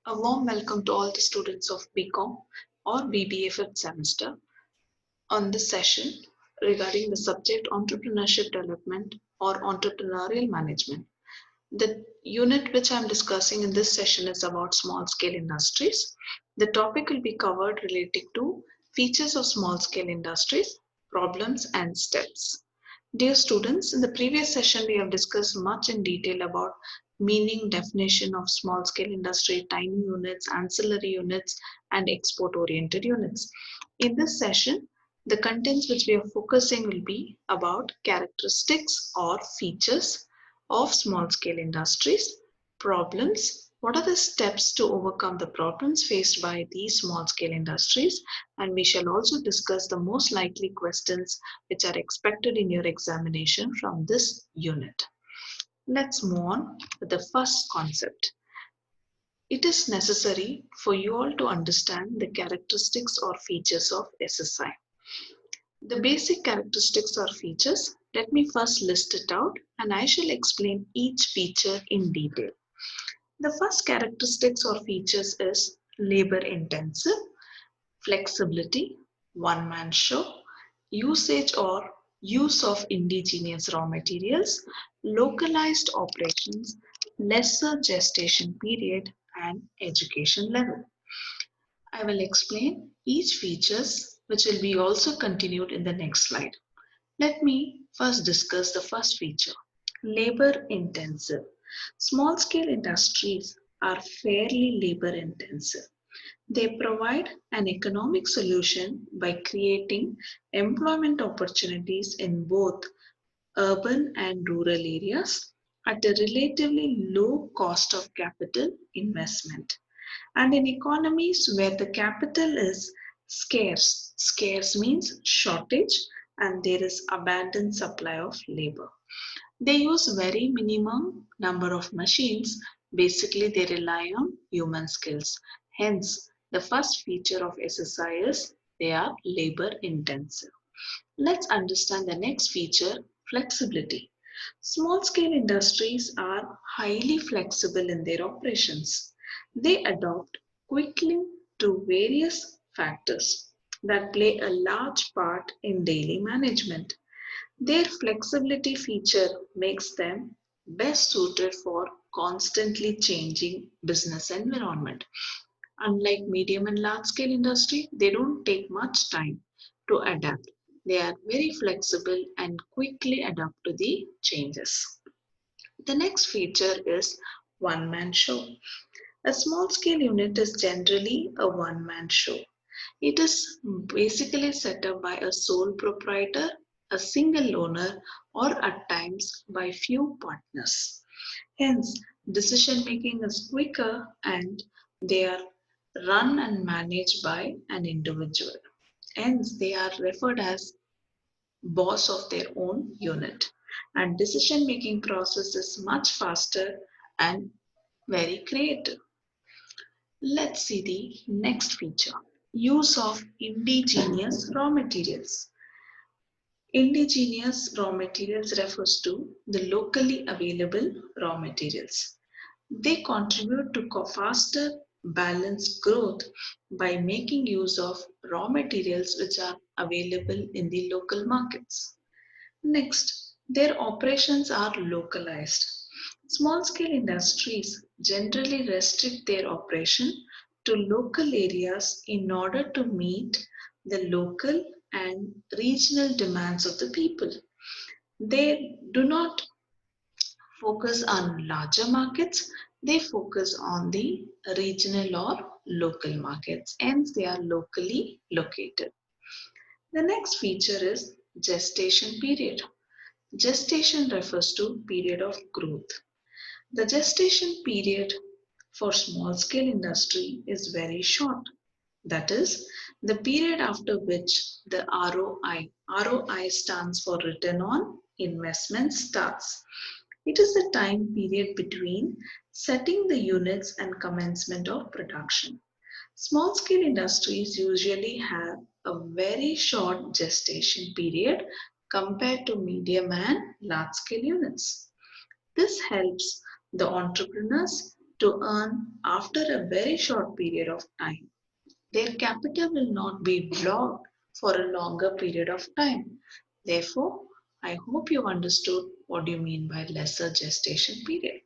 A warm welcome to all the students of BCom or BBA fifth semester on this session regarding the subject Entrepreneurship Development or Entrepreneurial Management. The unit which I am discussing in this session is about small scale industries. The topic will be covered relating to features of small scale industries, problems and steps. Dear students, in the previous session we have discussed much in detail about meaning, definition of small scale industry, tiny units, ancillary units and export oriented units. In this session, the contents which we are focusing will be about characteristics or features of small scale industries, problems, what are the steps to overcome the problems faced by these small scale industries, and we shall also discuss the most likely questions which are expected in your examination from this unit. Let's move on with the first concept. It is necessary for you all to understand the characteristics or features of SSI. The basic characteristics or features, let me first list it out and I shall explain each feature in detail. The first characteristics or features is labor intensive, flexibility, one man show, usage or use of indigenous raw materials, localized operations, lesser gestation period, and education level. I will explain each features which will be also continued in the next slide. Let me first discuss the first feature, labor intensive. Small scale industries are fairly labor intensive. They provide an economic solution by creating employment opportunities in both urban and rural areas at a relatively low cost of capital investment. And in economies where the capital is scarce, scarce means shortage, and there is abundant supply of labor. They use very minimum number of machines. Basically, they rely on human skills. Hence, the first feature of SSI is they are labor intensive. Let's understand the next feature, flexibility. Small scale industries are highly flexible in their operations. They adapt quickly to various factors that play a large part in daily management. Their flexibility feature makes them best suited for constantly changing business environment. Unlike medium and large scale industry, they don't take much time to adapt. They are very flexible and quickly adapt to the changes. The next feature is one man show. A small scale unit is generally a one man show. It is basically set up by a sole proprietor, a single owner, or at times by few partners. Hence, decision making is quicker and they are run and managed by an individual. Hence, they are referred as boss of their own unit. And decision making process is much faster and very creative. Let's see the next feature. Use of indigenous raw materials. Indigenous raw materials refers to the locally available raw materials. They contribute to faster balanced growth by making use of raw materials which are available in the local markets. Next, their operations are localized. Small scale industries generally restrict their operation to local areas in order to meet the local and regional demands of the people. They do not focus on larger markets, they focus on the regional or local markets, hence, they are locally located. The next feature is gestation period. Gestation refers to period of growth. The gestation period for small scale industry is very short. That is, the period after which the ROI stands for return on investment starts. It is the time period between setting the units and commencement of production. Small scale industries usually have a very short gestation period compared to medium and large scale units. This helps the entrepreneurs to earn after a very short period of time. Their capital will not be blocked for a longer period of time. Therefore, I hope you understood what you mean by lesser gestation period.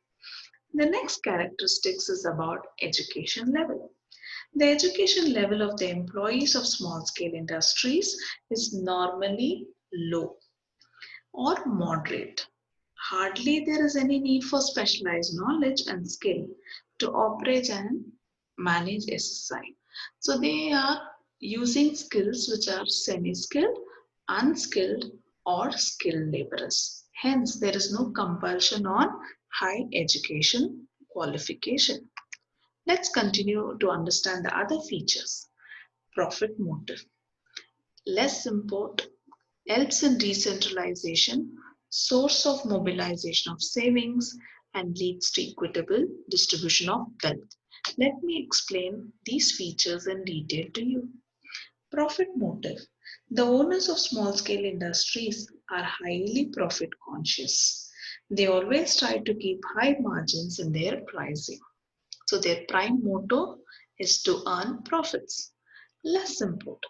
The next characteristics is about education level. The education level of the employees of small scale industries is normally low or moderate. Hardly there is any need for specialized knowledge and skill to operate and manage SSI. So they are using skills which are semi-skilled, unskilled or skilled laborers. Hence, there is no compulsion on high education qualification. Let's continue to understand the other features. Profit motive. Less import helps in decentralization, source of mobilization of savings, and leads to equitable distribution of wealth. Let me explain these features in detail to you. Profit motive. The owners of small scale industries are highly profit conscious. They always try to keep high margins in their pricing. So their prime motto is to earn profits. Less import.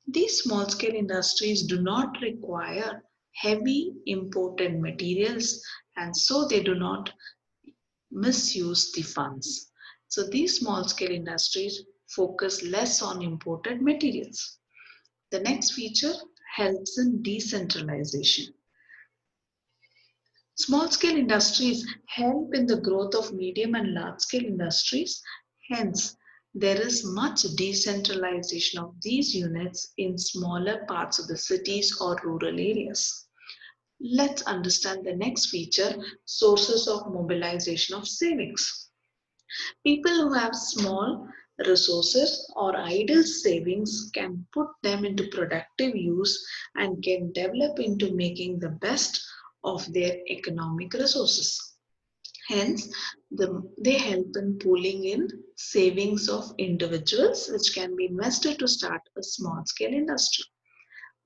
These small scale industries do not require heavy imported materials and so they do not misuse the funds. So these small scale industries focus less on imported materials. The next feature helps in decentralization. Small scale industries help in the growth of medium and large scale industries. Hence, there is much decentralization of these units in smaller parts of the cities or rural areas. Let's understand the next feature, sources of mobilization of savings. People who have small resources or idle savings can put them into productive use and can develop into making the best of their economic resources. Hence, they help in pooling in savings of individuals which can be invested to start a small scale industry.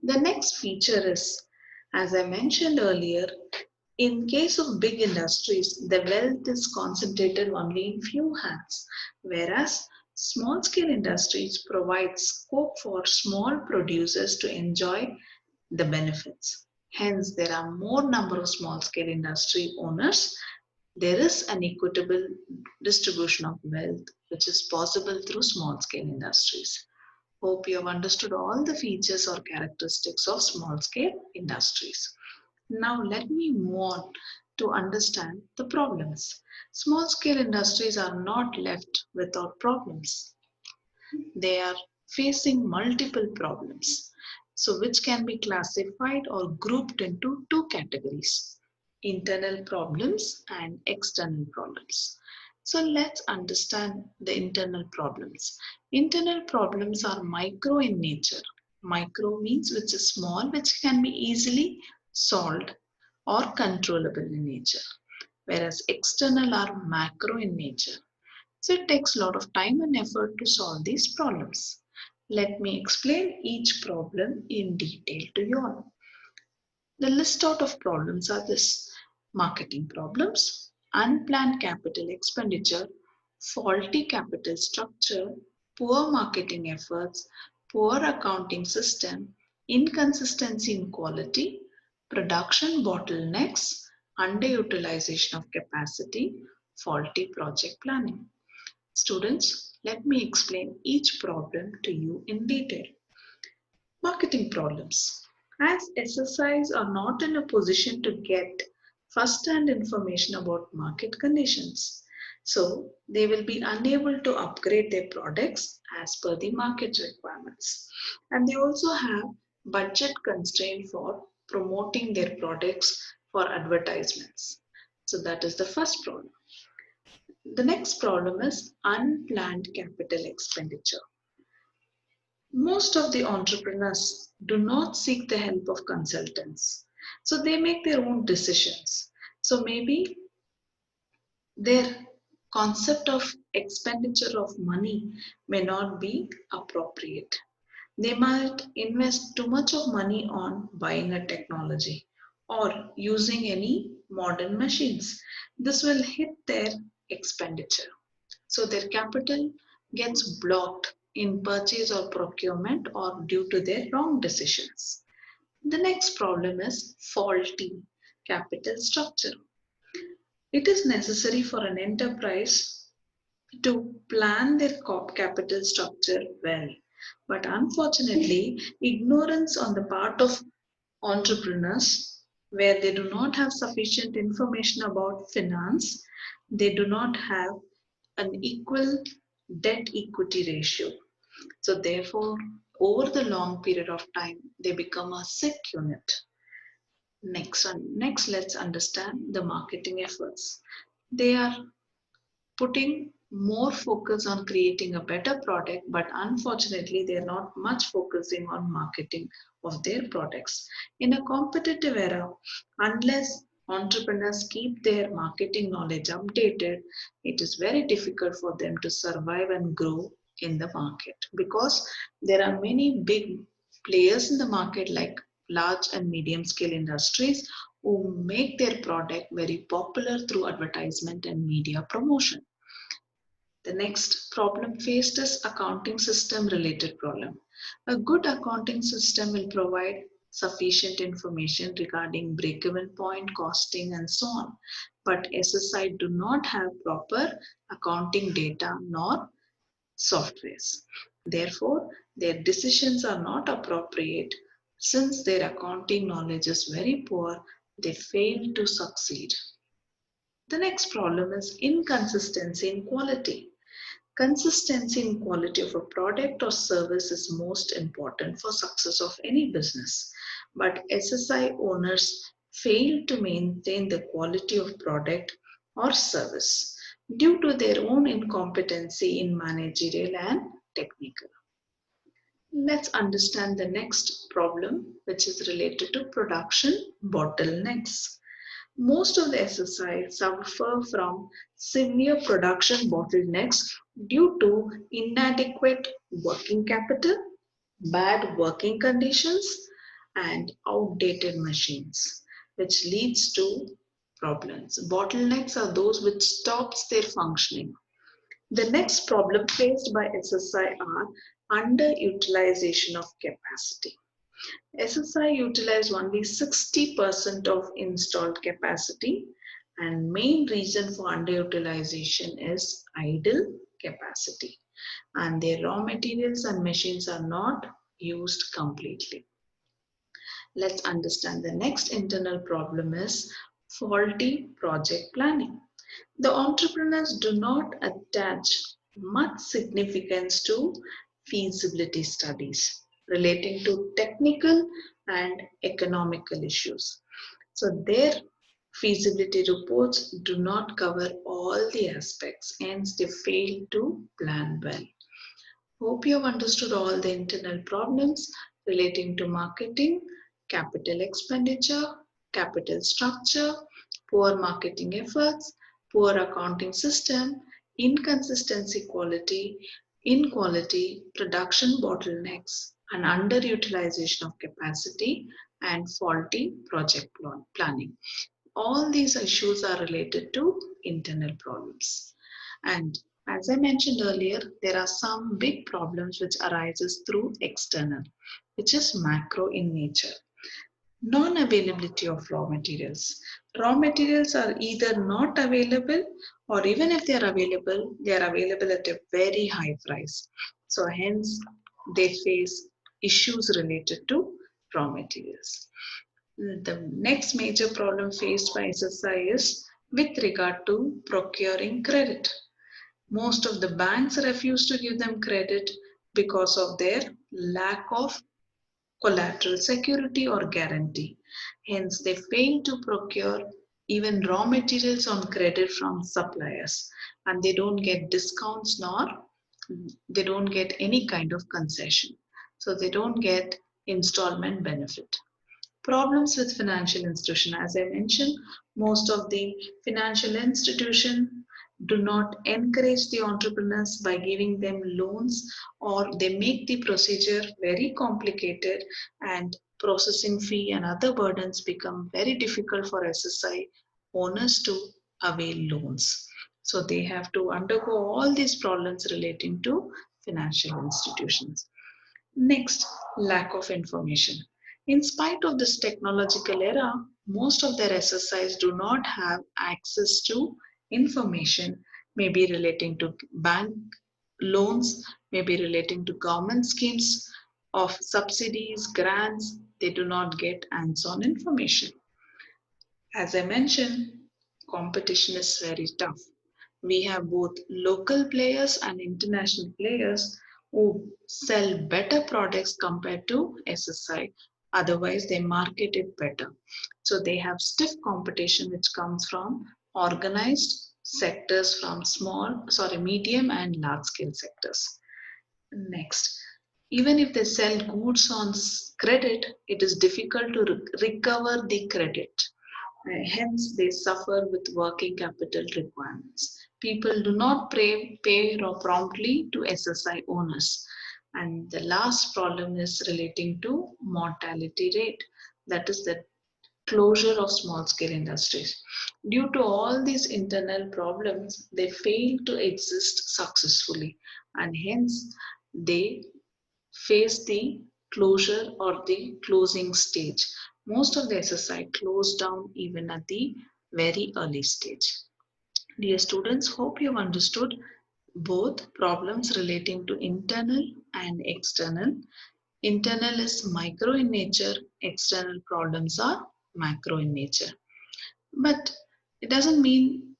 The next feature is, as I mentioned earlier, in case of big industries, the wealth is concentrated only in few hands, whereas small scale industries provide scope for small producers to enjoy the benefits. Hence, there are more number of small scale industry owners. There is an equitable distribution of wealth which is possible through small scale industries. Hope you have understood all the features or characteristics of small scale industries. Now let me move on to understand the problems. Small scale industries are not left without problems. They are facing multiple problems, so which can be classified or grouped into two categories: internal problems and external problems. So let's understand the internal problems. Internal problems are micro in nature. Micro means which is small, which can be easily solved or controllable in nature, whereas external are macro in nature. So it takes a lot of time and effort to solve these problems. Let me explain each problem in detail to you all. The list out of problems are this: marketing problems, unplanned capital expenditure, faulty capital structure, poor marketing efforts, poor accounting system, inconsistency in quality, production bottlenecks, underutilization of capacity, faulty project planning. Students, let me explain each problem to you in detail. Marketing problems. As SSIs are not in a position to get first-hand information about market conditions, so they will be unable to upgrade their products as per the market requirements. And they also have budget constraint for promoting their products for advertisements. So that is the first problem. The next problem is unplanned capital expenditure. Most of the entrepreneurs do not seek the help of consultants. So they make their own decisions. So maybe their concept of expenditure of money may not be appropriate. They might invest too much of money on buying a technology or using any modern machines. This will hit their expenditure. So their capital gets blocked in purchase or procurement or due to their wrong decisions. The next problem is faulty capital structure. It is necessary for an enterprise to plan their capital structure well. But unfortunately, ignorance on the part of entrepreneurs, where they do not have sufficient information about finance, they do not have an equal debt equity ratio. So, therefore, over the long period of time, they become a sick unit. Next, let's understand the marketing efforts. They are putting more focus on creating a better product, but unfortunately, they're not much focusing on marketing of their products. In a competitive era, unless entrepreneurs keep their marketing knowledge updated, it is very difficult for them to survive and grow in the market because there are many big players in the market, like large and medium scale industries, who make their product very popular through advertisement and media promotion. The next problem faced is accounting system related problem. A good accounting system will provide sufficient information regarding break-even point, costing, and so on. But SSI do not have proper accounting data nor softwares. Therefore, their decisions are not appropriate. Since their accounting knowledge is very poor, they fail to succeed. The next problem is inconsistency in quality. Consistency in quality of a product or service is most important for success of any business. But SSI owners fail to maintain the quality of product or service due to their own incompetency in managerial and technical. Let's understand the next problem, which is related to production bottlenecks. Most of the SSI suffer from severe production bottlenecks due to inadequate working capital, bad working conditions, and outdated machines, which leads to problems. Bottlenecks are those which stops their functioning. The next problem faced by SSI are underutilization of capacity. SSI utilize only 60% of installed capacity, and main reason for underutilization is idle capacity, and their raw materials and machines are not used completely. Let's understand the next internal problem is faulty project planning. The entrepreneurs do not attach much significance to feasibility studies relating to technical and economical issues. So their feasibility reports do not cover all the aspects, hence they fail to plan well. Hope you have understood all the internal problems relating to marketing, capital expenditure, capital structure, poor marketing efforts, poor accounting system, inconsistency quality, inequality, production bottlenecks, and underutilization of capacity, and faulty project planning. All these issues are related to internal problems. And as I mentioned earlier, there are some big problems which arises through external, which is macro in nature. Non-availability of raw materials. Raw materials are either not available, or even if they are available at a very high price. So hence they face issues related to raw materials. The next major problem faced by SSI is with regard to procuring credit. Most of the banks refuse to give them credit because of their lack of collateral security or guarantee. Hence, they fail to procure even raw materials on credit from suppliers, and they don't get discounts nor they don't get any kind of concession. So they don't get installment benefit. Problems with financial institution. As I mentioned, most of the financial institution do not encourage the entrepreneurs by giving them loans, or they make the procedure very complicated, and processing fee and other burdens become very difficult for SSI owners to avail loans. So they have to undergo all these problems relating to financial institutions. Next, lack of information. In spite of this technological era, most of their SSIs do not have access to information, maybe relating to bank loans, maybe relating to government schemes of subsidies, grants. They do not get hands on information. As I mentioned, competition is very tough. We have both local players and international players who sell better products compared to SSI. Otherwise, they market it better. So they have stiff competition which comes from organized sectors from medium and large scale sectors. Next, even if they sell goods on credit, it is difficult to recover the credit. Hence, they suffer with working capital requirements. People do not pay promptly to SSI owners. And the last problem is relating to mortality rate. That is the closure of small scale industries. Due to all these internal problems, they fail to exist successfully and hence they face the closure or the closing stage. Most of the SSI close down even at the very early stage. Dear students, hope you have understood both problems relating to internal and external. Internal is micro in nature, external problems are macro in nature. But it doesn't mean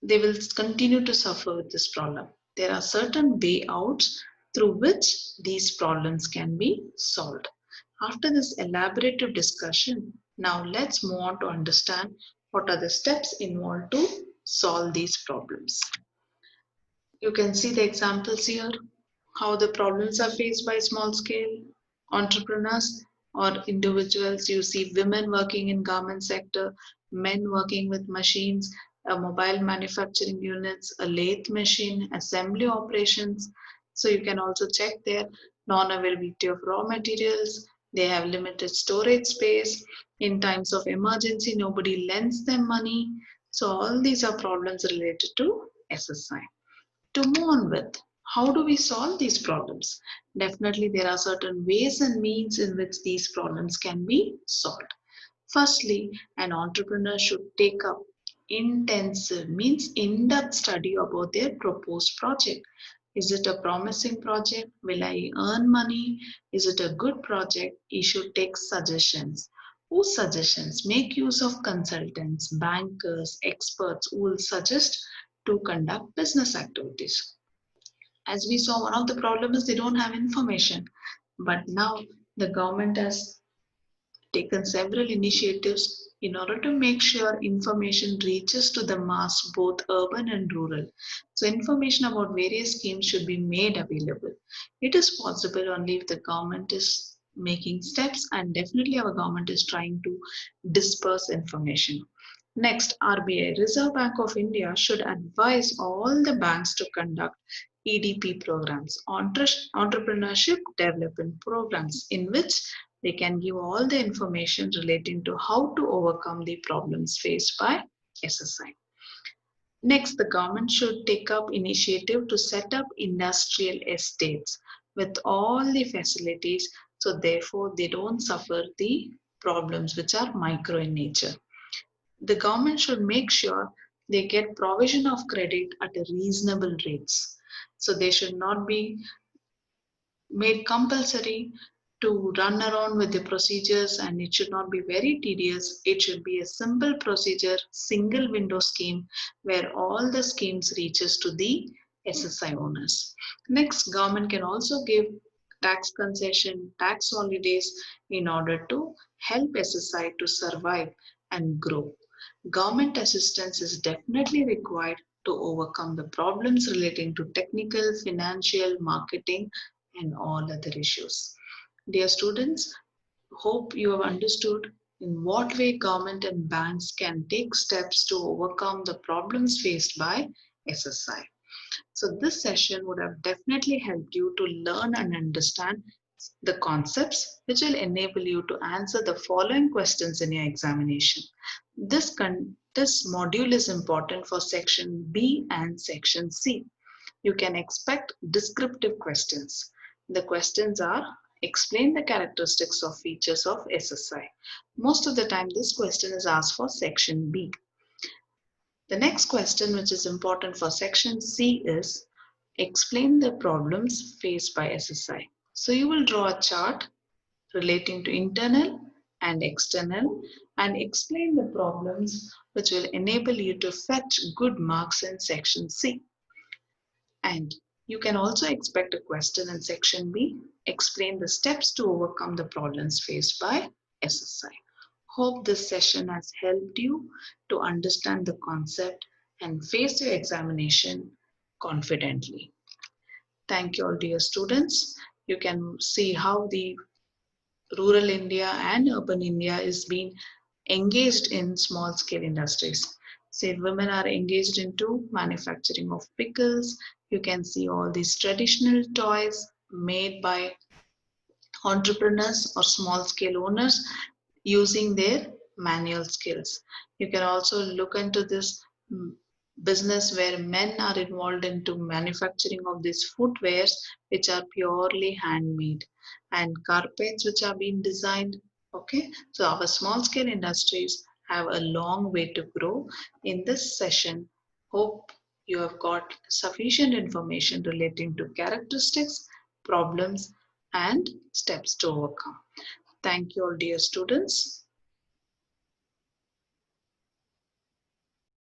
they will continue to suffer with this problem. There are certain way outs through which these problems can be solved. After this elaborative discussion, now let's move on to understand what are the steps involved to solve these problems. You can see the examples here, how the problems are faced by small scale entrepreneurs or individuals. You see women working in garment sector, men working with machines, a mobile manufacturing units, a lathe machine, assembly operations. So you can also check their non-availability of raw materials. They have limited storage space. In times of emergency, nobody lends them money. So all these are problems related to SSI. To move on with, how do we solve these problems? Definitely, there are certain ways and means in which these problems can be solved. Firstly, an entrepreneur should take up intensive, means in-depth study about their proposed project. Is it a promising project? Will I earn money? Is it a good project? He should take suggestions. Whose suggestions? Make use of consultants, bankers, experts who will suggest to conduct business activities. As we saw, one of the problems is they don't have information. But now the government has taken several initiatives in order to make sure information reaches to the mass, both urban and rural. So, information about various schemes should be made available. It is possible only if the government is making steps, and definitely our government is trying to disperse information. Next, RBI, Reserve Bank of India, should advise all the banks to conduct EDP programs, entrepreneurship development programs, in which they can give all the information relating to how to overcome the problems faced by SSI. Next, the government should take up initiative to set up industrial estates with all the facilities, so therefore they don't suffer the problems which are micro in nature. The government should make sure they get provision of credit at a reasonable rates. So they should not be made compulsory to run around with the procedures, and it should not be very tedious. It should be a simple procedure, single window scheme where all the schemes reaches to the SSI owners. Next, government can also give tax concession, tax holidays in order to help SSI to survive and grow. Government assistance is definitely required to overcome the problems relating to technical, financial, marketing, and all other issues. Dear students, hope you have understood in what way government and banks can take steps to overcome the problems faced by SSI. So this session would have definitely helped you to learn and understand the concepts which will enable you to answer the following questions in your examination. This This module is important for section B and section C. You can expect descriptive questions. The questions are: explain the characteristics of features of SSI. Most of the time this question is asked for section B. The next question, which is important for section C, is explain the problems faced by SSI. So you will draw a chart relating to internal and external and explain the problems which will enable you to fetch good marks in section C. And you can also expect a question in section B: explain the steps to overcome the problems faced by SSI. Hope this session has helped you to understand the concept and face your examination confidently. Thank you all, dear students. You can see how the rural India and urban India is being engaged in small scale industries. Say women are engaged into manufacturing of pickles. You can see all these traditional toys made by entrepreneurs or small scale owners using their manual skills. You can also look into this business where men are involved into manufacturing of these footwears which are purely handmade and carpets which are being designed. Okay, so our small scale industries have a long way to grow. In this session, hope you have got sufficient information relating to characteristics, problems, and steps to overcome. Thank you all, dear students.